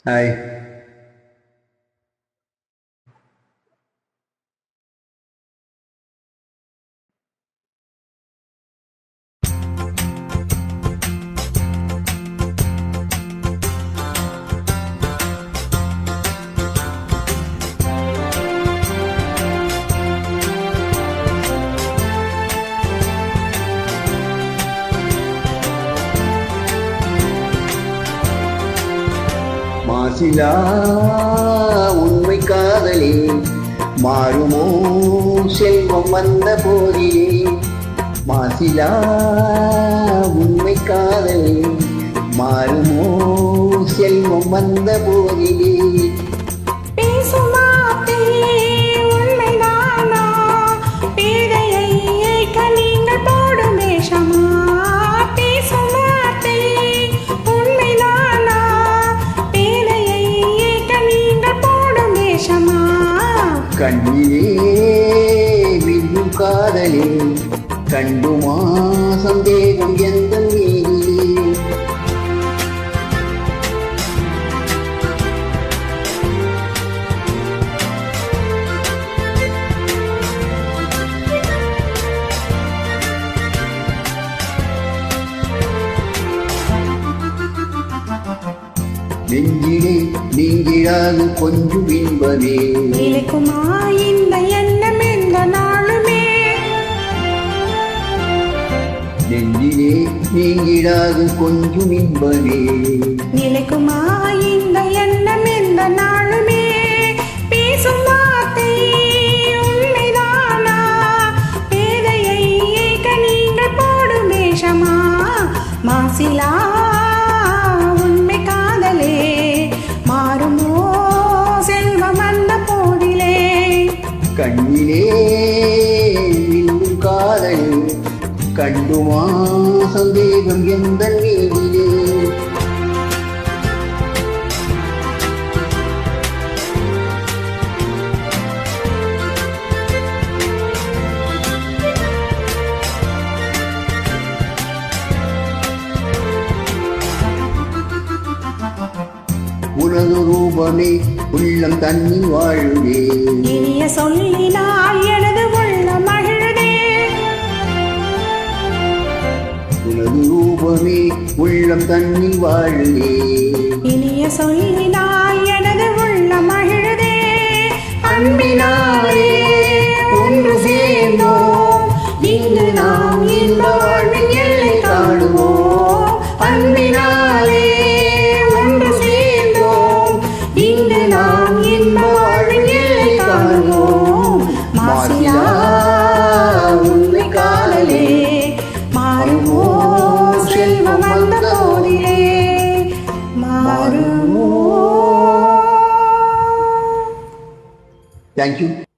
Hi. மாசிலா உண்மை காதலே மாறுமோ செல்வம் வந்த போதிலே. மாசிலா உண்மை காதலே மாறுமோ செல்வம் வந்த போதிலே. கண்ணிலே வில்லும் காதலே கண்டுமா சந்தேகம் எந்த மீதிலே. நெஞ்சிலே நீங்கிடாது கொஞ்சம் இன்பமே நிலைக்குமா இந்த எண்ணம் எந்த நாளுமே. நெஞ்சிலே நீங்கிடாது கொஞ்சம் இன்பமே நிலைக்குமா இந்த எண்ணம் எந்த நாளுமே. பேசும் வார்த்தை உண்மைதானா பேதையை ஏற்க நீங்கள் போடும் வேஷமா. மாசிலா கண்ணிலே வில்லும் காதல் கண்டுமா சந்தேகம் எந்த நீதிலே. உனது ரூபமே உள்ளம் தண்ணி வாழுதே. இனிய சொல்லினால் எனது உள்ளம் மகிழுதே. உனது ரூபமே உள்ளம் தண்ணி வாழுதே. இனிய சொல்லினால் எனது உள்ளம் மகிழுதே. அன்பினாலே ஒன்று சேர்ந்தோம் இங்கு நாம் இன்ப வாழ்வின் எல்லை காணுவோம். அன்பினாலே மாசிலா உண்மை காதலே மாறுமோ செல்வம் வந்த போதிலே. மாறுமோ. Thank you.